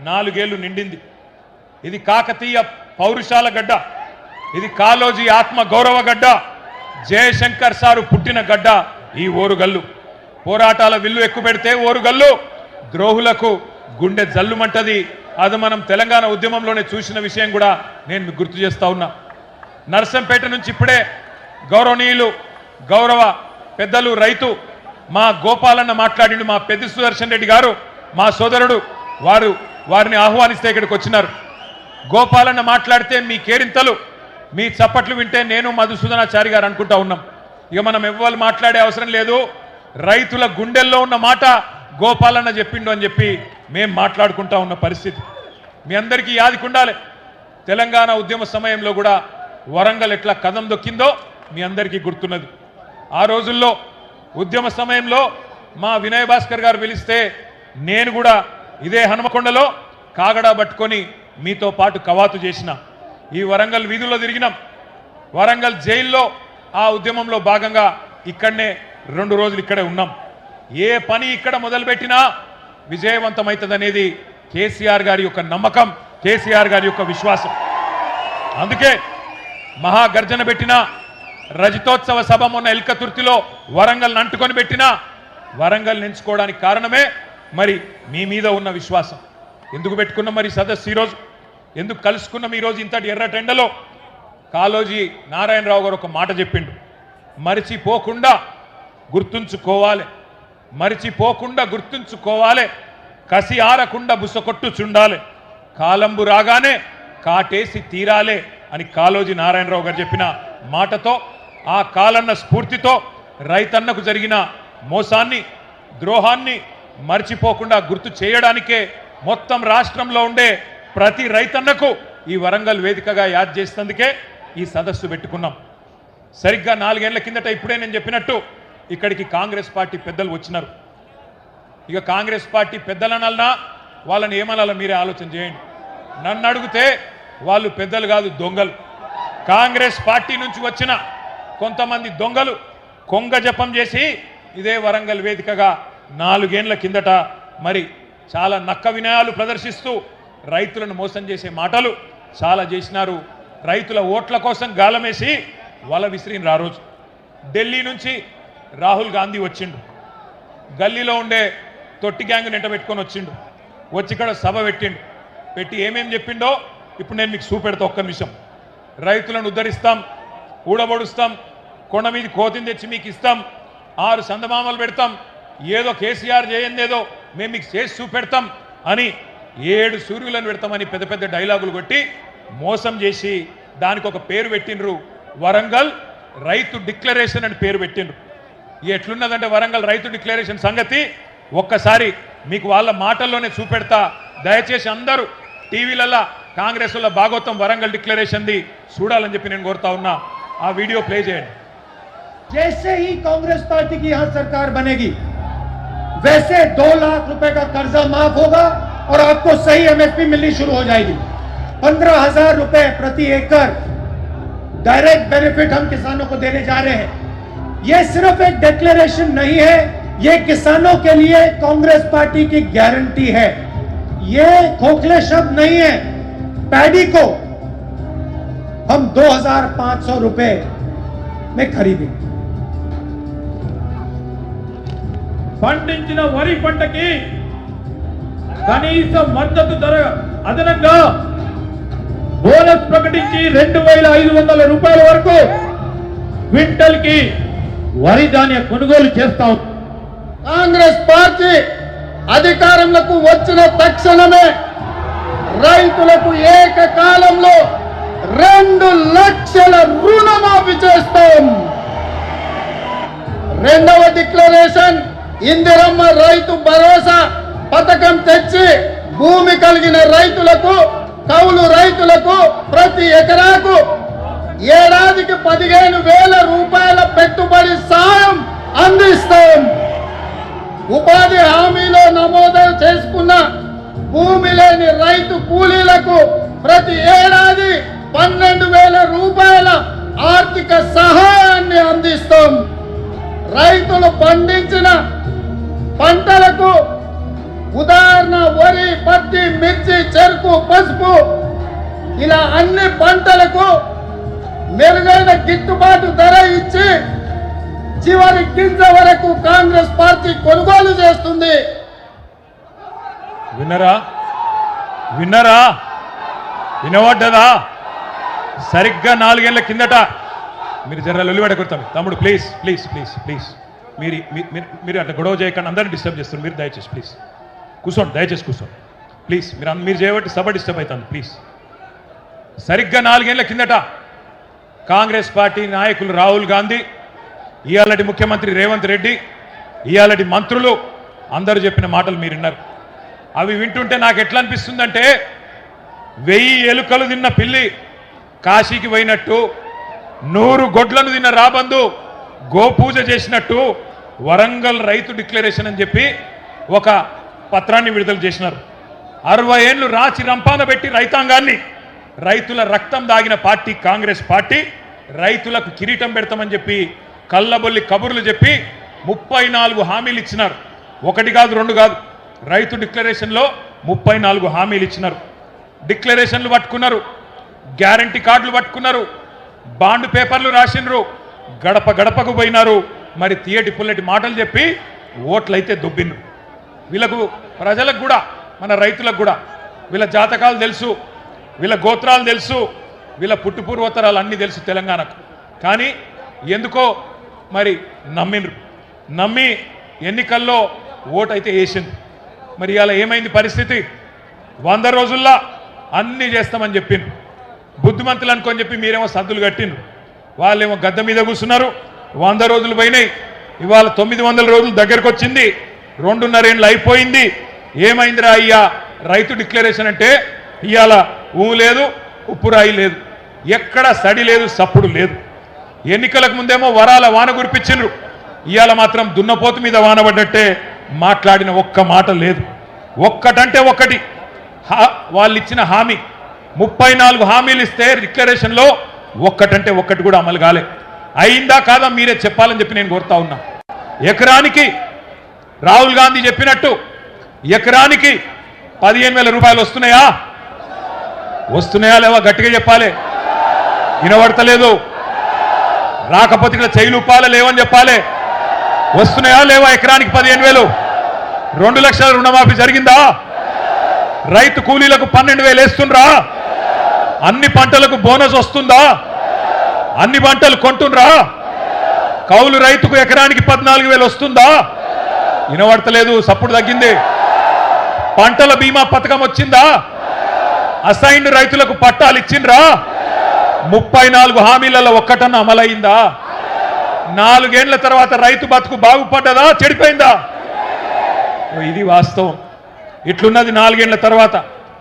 4 ఏళ్లు నిండింది. ఇది కాకతీయ పౌరుషాల గడ్డ, ఇది కాళోజీ ఆత్మ గౌరవ గడ్డ, జయశంకర్ సారు పుట్టిన గడ్డ ఈ ఓరుగల్లు. పోరాటాల విల్లు ఎక్కుపెడితే ఓరుగల్లు ద్రోహులకు గుండె జల్లుమంటది. అది మనం తెలంగాణ ఉద్యమంలోనే చూసిన విషయం కూడా నేను మీకు గుర్తు చేస్తా ఉన్నా. నర్సంపేట నుంచి ఇప్పుడే గౌరవనీయులు గౌరవ పెద్దలు రైతు మా గోపాలన్న మాట్లాడిండు. మా పెద్ద సుదర్శన్ రెడ్డి గారు మా సోదరుడు, వారిని ఆహ్వానిస్తే ఇక్కడికి వచ్చినారు. గోపాలన్న మాట్లాడితే మీ కేరింతలు, మీ చప్పట్లు వింటే నేను మధుసూదనాచారి గారు అనుకుంటా ఉన్నాం. ఇక మనం ఎవ్వరు మాట్లాడే అవసరం లేదు. రైతుల గుండెల్లో ఉన్న మాట గోపాలన్న చెప్పిండు అని చెప్పి మేము మాట్లాడుకుంటా ఉన్న పరిస్థితి మీ అందరికీ యాదికుండాలి. తెలంగాణ ఉద్యమ సమయంలో కూడా వరంగల్ ఎట్లా కదం దొక్కిందో మీ అందరికీ గుర్తున్నది. ఆ రోజుల్లో ఉద్యమ సమయంలో మా వినయ్ భాస్కర్ గారు పిలిస్తే నేను కూడా ఇదే హనుమకొండలో కాగడా పట్టుకొని మీతో పాటు కవాతు చేసిన. ఈ వరంగల్ వీధుల్లో తిరిగినాం. వరంగల్ జైల్లో ఆ ఉద్యమంలో భాగంగా ఇక్కడనే 2 రోజులు ఇక్కడే ఉన్నాం. ఏ పని ఇక్కడ మొదలుపెట్టినా విజయవంతమవుతుందనేది కేసీఆర్ గారి యొక్క నమ్మకం, కేసీఆర్ గారి యొక్క విశ్వాసం. అందుకే మహాగర్జన పెట్టిన రజతోత్సవ సభ మొన్న ఎల్కతుర్తిలో వరంగల్ అంటుకొని పెట్టిన వరంగల్ ఎంచుకోవడానికి కారణమే మరి మీ మీద ఉన్న విశ్వాసం. ఎందుకు పెట్టుకున్నాం మరి సదస్సు ఈరోజు, ఎందుకు కలుసుకున్నాం ఈరోజు ఇంతటి ఎర్రటెండలో? కాళోజీ నారాయణరావు గారు ఒక మాట చెప్పిండు, మరిచిపోకుండా గుర్తుంచుకోవాలి, మరిచిపోకుండా గుర్తుంచుకోవాలి, కసి ఆరకుండా బుసకొట్టు చుండాలి, కాలంబు రాగానే కాటేసి తీరాలే అని కాళోజీ నారాయణరావు గారు చెప్పిన మాటతో, ఆ కాలన్న స్ఫూర్తితో రైతన్నకు జరిగిన మోసాన్ని, ద్రోహాన్ని మర్చిపోకుండా గుర్తు చేయడానికే మొత్తం రాష్ట్రంలో ఉండే ప్రతి రైతన్నకు ఈ వరంగల్ వేదికగా యాద్ చేసేందుకే ఈ సదస్సు పెట్టుకున్నాం. సరిగ్గా 4 ఏళ్ల కిందట ఇప్పుడే నేను చెప్పినట్టు ఇక్కడికి కాంగ్రెస్ పార్టీ పెద్దలు వచ్చినారు. ఇక కాంగ్రెస్ పార్టీ పెద్దలనన్నా వాళ్ళని ఏమనాలో మీరే ఆలోచన చేయండి. నన్ను అడిగితే వాళ్ళు పెద్దలు కాదు, దొంగలు. కాంగ్రెస్ పార్టీ నుంచి వచ్చిన కొంతమంది దొంగలు కొంగ జపం చేసి ఇదే వరంగల్ వేదికగా 4 ఏళ్ల కిందట మరి చాలా నక్క వినయాలు ప్రదర్శిస్తూ రైతులను మోసం చేసే మాటలు చాలా చేసినారు. రైతుల ఓట్ల కోసం గాలమేసి వల విసిరిన ఆ రోజు ఢిల్లీ నుంచి రాహుల్ గాంధీ వచ్చిండు. గల్లీలో ఉండే తొట్టి గ్యాంగ్ నెంట పెట్టుకొని వచ్చిండు. వచ్చి ఇక్కడ సభ పెట్టిండు. పెట్టి ఏమేం చెప్పిండో ఇప్పుడు నేను మీకు చూపెడతా. ఒక్క నిమిషం. రైతులను ఉద్ధరిస్తాం, ఊడబొడుస్తాం, కొండ మీద కోతిని తెచ్చి మీకు ఇస్తాం, 6 సందమామలు పెడతాం, ఏదో కేసీఆర్ చేయందేదో మేము మీకు చేసి చూపెడతాం అని 7 సూర్యులను పెడతామని పెద్ద పెద్ద డైలాగులు కొట్టి మోసం చేసి దానికి ఒక పేరు పెట్టిండ్రు, వరంగల్ రైతు డిక్లరేషన్ అని పేరు పెట్టిండ్రు. ఎట్లున్నదంటే వరంగల్ రైతు డిక్లరేషన్ సంగతి ఒక్కసారి మీకు వాళ్ళ మాటల్లోనే చూపెడతా. దయచేసి అందరూ టీవీలలో కాంగ్రెస్ వల్ల భాగవతం వరంగల్ డిక్లరేషన్ది చూడాలని చెప్పి నేను కోరుతా ఉన్నా. ఆ వీడియో ప్లే చేయండి. जैसे ही कांग्रेस पार्टी की यहां सरकार बनेगी वैसे 2 लाख रुपए का कर्जा माफ होगा और आपको सही एमएसपी मिलनी शुरू हो जाएगी। 15,000 रुपए प्रति एकड़ डायरेक्ट बेनिफिट हम किसानों को देने जा रहे हैं। यह सिर्फ एक डिक्लेरेशन नहीं है, यह किसानों के लिए कांग्रेस पार्टी की गारंटी है। यह खोखले शब्द नहीं है। पैडी को हम 2,500 रुपए में खरीदेंगे। పండించిన వరి పంటకి కనీస మద్దతు ధర అదనంగా బోనస్ ప్రకటించి 2,500 రూపాయల వరకు క్వింటల్ కి వరి ధాన్య కొనుగోలు చేస్తాం. కాంగ్రెస్ పార్టీ అధికారంలోకి వచ్చిన తక్షణమే రైతులకు ఏకకాలంలో 2 లక్షల రుణమాఫీ చేస్తాం. రెండవ డిక్లరేషన్ ఇందిరమ్మ రైతు భరోసా పథకం తెచ్చి భూమి కలిగిన రైతులకు, కౌలు రైతులకు ప్రతి ఎకరాకు ఏడాదికి 15,000 రూపాయల పెట్టుబడి సాయం అందిస్తాం. ఉపాధి హామీలో నమోదు చేసుకున్న భూమి లేని రైతు కూలీలకు ప్రతి ఏడాది 12,000 రూపాయల ఆర్థిక సహాయాన్ని అందిస్తాం. రైతులు పండించిన పంటలకు ఉదాహరణ వరి, పత్తి, మిర్చి, ఉప్పు పసుపు ఇలా అన్ని పంటలకు మెరుగైన గిట్టుబాటు ధర ఇచ్చి చివరి గింజ వరకు కాంగ్రెస్ పార్టీ కొనుగోలు చేస్తుంది. విన్నరా విన్నరా వినవడ్డదా? సరిగ్గా 4 ఏళ్ల కిందట మీరు జర లొల్లిబెడ కొడతాను తమ్ముడు, ప్లీజ్ ప్లీజ్ ప్లీజ్ ప్లీజ్ మీరు అట్లా గొడవ చేయకుండా అందరినీ డిస్టర్బ్ చేస్తారు. మీరు దయచేసి ప్లీజ్ కూర్చోండి, దయచేసి కూర్చోండి ప్లీజ్. మీరు చేయబట్టి సభ డిస్టర్బ్ అవుతుంది ప్లీజ్. సరిగ్గా 4 ఏళ్ల కిందట కాంగ్రెస్ పార్టీ నాయకులు రాహుల్ గాంధీ, ఇయాలటి ముఖ్యమంత్రి రేవంత్ రెడ్డి, ఇయాలటి మంత్రులు అందరూ చెప్పిన మాటలు మీరు విన్నారు. అవి వింటుంటే నాకు ఎట్లా అనిపిస్తుందంటే 1000 ఎలుకలు తిన్న పిల్లి కాశీకి పోయినట్టు, 100 గొడ్లను తిన్న రాబందు గోపూజ చేసినట్టు వరంగల్ రైతు డిక్లరేషన్ అని చెప్పి ఒక పత్రాన్ని విడుదల చేసినారు. 60 ఏళ్ళు రాచి రంపాన పెట్టి రైతాంగాన్ని, రైతుల రక్తం దాగిన పార్టీ కాంగ్రెస్ పార్టీ, రైతులకు కిరీటం పెడతామని చెప్పి కళ్ళబొల్లి కబుర్లు చెప్పి 34 హామీలు ఇచ్చినారు. 1 కాదు 2 కాదు, రైతు డిక్లరేషన్లో 34 హామీలు ఇచ్చినారు. డిక్లరేషన్లు పట్టుకున్నారు, గ్యారంటీ కార్డులు పట్టుకున్నారు, బాండ్ పేపర్లు రాసినారు, గడప గడపకు పోయినారు. మరి తీయటి పుల్లటి మాటలు చెప్పి ఓట్లయితే దుబ్బిండ్రు. వీళ్ళకు ప్రజలకు కూడా, మన రైతులకు కూడా వీళ్ళ జాతకాలు తెలుసు, వీళ్ళ గోత్రాలు తెలుసు, వీళ్ళ పుట్టుపూర్వోత్తరాలు అన్నీ తెలుసు తెలంగాణకు. కానీ ఎందుకో మరి నమ్మి ఎన్నికల్లో ఓటు అయితే వేసింది. మరి ఇలా ఏమైంది పరిస్థితి? 100 రోజుల్లో అన్నీ చేస్తామని చెప్పిండ్రు. బుద్ధిమంతులు అనుకొని చెప్పి మీరేమో సద్దులు కట్టిండ్రు, వాళ్ళేమో గద్దె మీద కూర్చున్నారు. 100 రోజులు పోయినాయి, ఇవాళ 900 రోజులు దగ్గరకు వచ్చింది, 2.5 ఏళ్ళు అయిపోయింది. ఏమైందిరా అయ్యా రైతు డిక్లరేషన్ అంటే? ఇవాళ లేదు, ఉప్పురాయి లేదు, ఎక్కడ సడి లేదు, సప్పుడు లేదు. ఎన్నికలకు ముందేమో వరాల వాన కురిపించిండ్రు, ఇవాళ మాత్రం దున్నపోతు మీద వాన పడ్డట్టే మాట్లాడిన ఒక్క మాట లేదు. ఒక్కటంటే ఒక్కటి వాళ్ళు ఇచ్చిన హామీ, 34 హామీలు ఇస్తే డిక్లరేషన్లో ఒక్కటంటే ఒక్కటి కూడా అమలు కాలే. అయిందా కాదా మీరే చెప్పాలని చెప్పి నేను కోరుతా ఉన్నా. ఎకరానికి రాహుల్ గాంధీ చెప్పినట్టు ఎకరానికి 15,000 రూపాయలు వస్తున్నాయా? వస్తున్నాయా లేవా? గట్టిగా చెప్పాలి, వినబడతలేదు. రాకపోతే ఇక్కడ చైలుపాల లేవని చెప్పాలి. వస్తున్నాయా లేవా? ఎకరానికి 15,000. 2 లక్షల రుణమాఫీ జరిగిందా? రైతు కూలీలకు 12,000 వేస్తుండ్రా? అన్ని పంటలకు బోనస్ వస్తుందా? అన్ని పంటలు కొంటుండ్రా? కౌలు రైతుకు ఎకరానికి 14,000 వస్తుందా? వినబడతలేదు, సప్పుడు తగ్గింది. పంటల బీమా పథకం వచ్చిందా? అసైన్డ్ రైతులకు పట్టాలు ఇచ్చిండ్రా? 34 హామీలలో ఒక్కటన్నా అమలైందా? 4 ఏళ్ల తర్వాత రైతు బతుకు బాగుపడ్డదా చెడిపోయిందా? ఇది వాస్తవం. ఇట్లున్నది 4 ఏళ్ల తర్వాత.